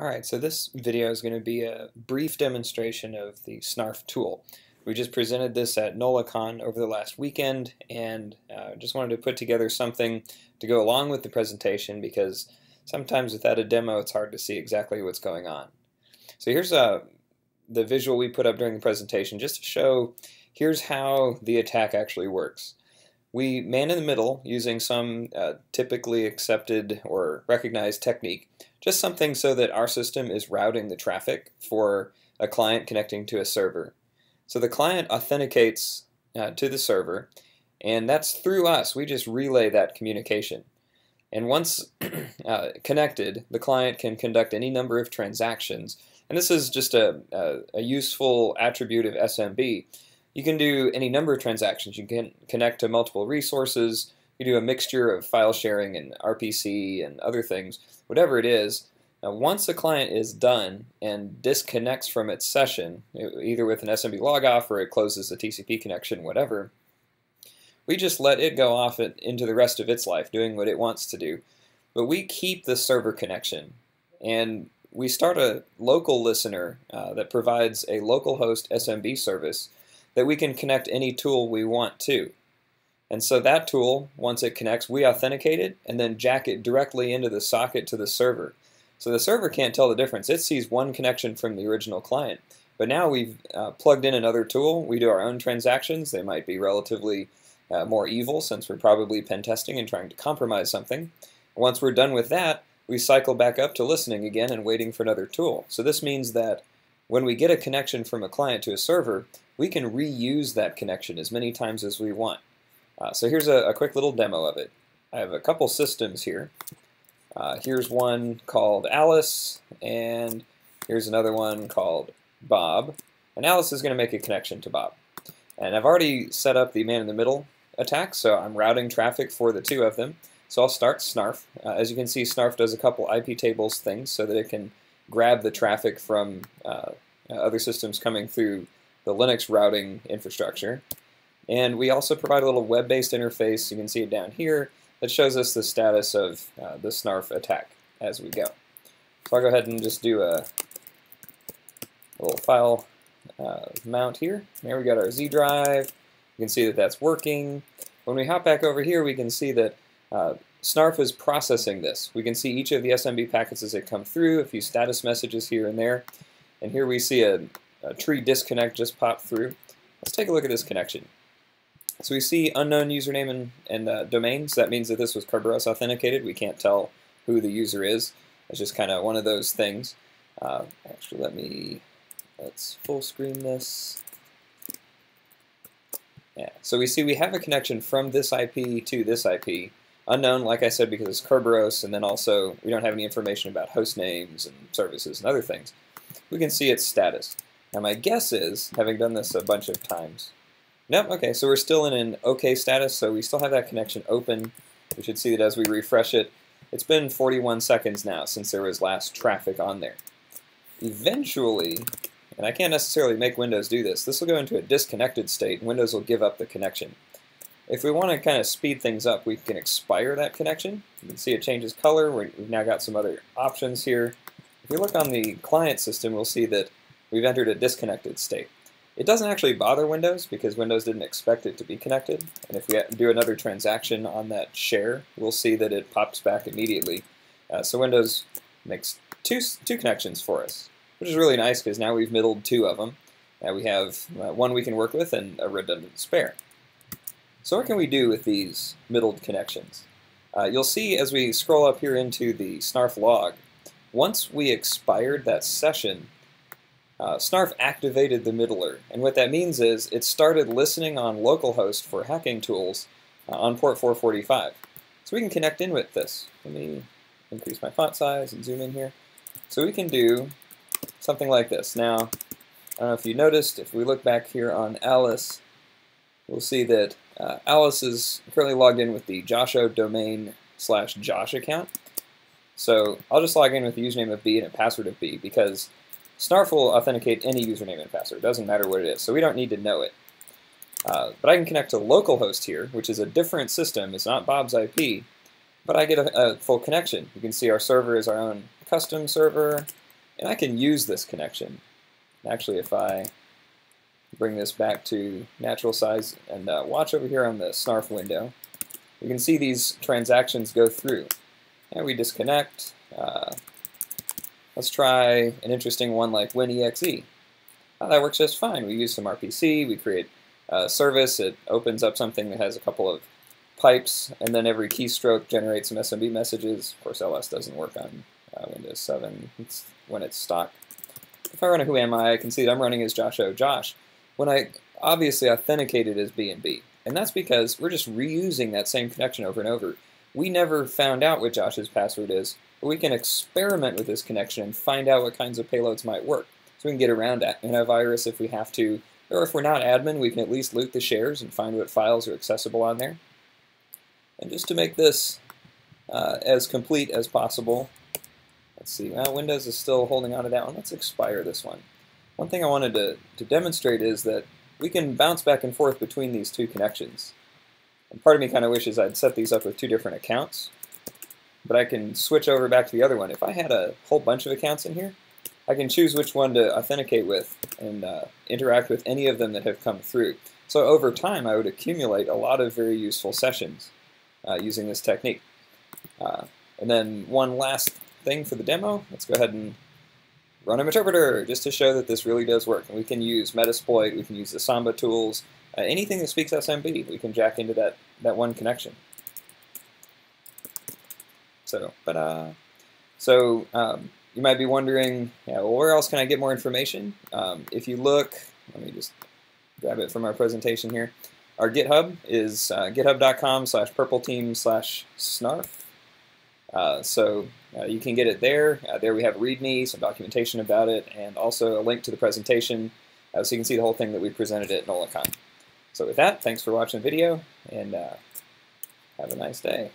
Alright, so this video is going to be a brief demonstration of the Snarf tool. We just presented this at NOLAcon over the last weekend, and just wanted to put together something to go along with the presentation because sometimes without a demo it's hard to see exactly what's going on. So here's the visual we put up during the presentation just to show here's how the attack actually works. We man in the middle using some typically accepted or recognized technique, just something so that our system is routing the traffic for a client connecting to a server. So the client authenticates to the server, and that's through us. We just relay that communication. And once connected, the client can conduct any number of transactions. And this is just a useful attribute of SMB. You can do any number of transactions. You can connect to multiple resources. You do a mixture of file sharing and RPC and other things, whatever it is. Now, once a client is done and disconnects from its session, either with an SMB logoff or it closes the TCP connection, whatever, we just let it go off into the rest of its life, doing what it wants to do. But we keep the server connection, and we start a local listener that provides a localhost SMB service that we can connect any tool we want to. And so that tool, once it connects, we authenticate it and then jack it directly into the socket to the server. So the server can't tell the difference. It sees one connection from the original client. But now we've plugged in another tool. We do our own transactions. They might be relatively more evil since we're probably pen testing and trying to compromise something. Once we're done with that, we cycle back up to listening again and waiting for another tool. So this means that when we get a connection from a client to a server, we can reuse that connection as many times as we want. So here's a quick little demo of it. I have a couple systems here. Here's one called Alice, and here's another one called Bob. And Alice is going to make a connection to Bob. And I've already set up the man-in-the-middle attack, so I'm routing traffic for the two of them. So I'll start Snarf. As you can see, Snarf does a couple IP tables things so that it can grab the traffic from other systems coming through the Linux routing infrastructure. And we also provide a little web-based interface, you can see it down here, that shows us the status of the Snarf attack as we go. So I'll go ahead and just do a little file mount here. There we got our Z drive. You can see that that's working. When we hop back over here, we can see that Snarf is processing this. We can see each of the SMB packets as they come through, a few status messages here and there. And here we see a tree disconnect just pop through. Let's take a look at this connection. So we see unknown username and domain, so that means that this was Kerberos authenticated. We can't tell who the user is. It's just kind of one of those things. Actually, let's full screen this. Yeah, so we see we have a connection from this IP to this IP. Unknown, like I said, because it's Kerberos, and then also we don't have any information about host names and services and other things. We can see its status. Now my guess is, having done this a bunch of times, nope, okay, so we're still in an OK status, so we still have that connection open. We should see that as we refresh it. It's been 41 seconds now since there was last traffic on there. Eventually, and I can't necessarily make Windows do this, this will go into a disconnected state and Windows will give up the connection. If we want to kind of speed things up, we can expire that connection. You can see it changes color. We've now got some other options here. If we look on the client system, we'll see that we've entered a disconnected state. It doesn't actually bother Windows because Windows didn't expect it to be connected. And if we do another transaction on that share, we'll see that it pops back immediately. So Windows makes two connections for us, which is really nice because now we've middled two of them. Now we have one we can work with and a redundant spare. So what can we do with these middled connections? You'll see as we scroll up here into the Snarf log, once we expired that session, Snarf activated the middler, and what that means is it started listening on localhost for hacking tools on port 445. So we can connect in with this. Let me increase my font size and zoom in here. So we can do something like this. Now, I don't know if you noticed, if we look back here on Alice, we'll see that Alice is currently logged in with the Josho domain/Josh account. So I'll just log in with the username of B and a password of B because Snarf will authenticate any username and password. It doesn't matter what it is, so we don't need to know it. But I can connect to localhost here, which is a different system. It's not Bob's IP, but I get a full connection. You can see our server is our own custom server. And I can use this connection. Actually, if I bring this back to natural size and watch over here on the Snarf window, we can see these transactions go through. And we disconnect. Let's try an interesting one like WinExe. That works just fine. We use some RPC, we create a service, it opens up something that has a couple of pipes, and then every keystroke generates some SMB messages. Of course, LS doesn't work on Windows 7 when it's stock. If I run a Who Am I can see that I'm running as Josh O. Josh, when I obviously authenticated as B&B. And that's because we're just reusing that same connection over and over. We never found out what Josh's password is, but we can experiment with this connection and find out what kinds of payloads might work. So we can get around antivirus if we have to, or if we're not admin, we can at least loot the shares and find what files are accessible on there. And just to make this as complete as possible, let's see, well, Windows is still holding on to that one. Let's expire this one. One thing I wanted to demonstrate is that we can bounce back and forth between these two connections. And part of me kind of wishes I'd set these up with two different accounts, but I can switch over back to the other one. If I had a whole bunch of accounts in here, I can choose which one to authenticate with and interact with any of them that have come through. So over time, I would accumulate a lot of very useful sessions using this technique. And then one last thing for the demo, let's go ahead and run a interpreter just to show that this really does work. And we can use Metasploit, we can use the Samba tools, anything that speaks SMB, we can jack into that one connection. So, you might be wondering, well, where else can I get more information? If you look, let me just grab it from our presentation here. Our GitHub is github.com/purpleteam/snarf. You can get it there. There we have README, some documentation about it, and also a link to the presentation so you can see the whole thing that we presented at NOLAcon. So with that, thanks for watching the video, and have a nice day.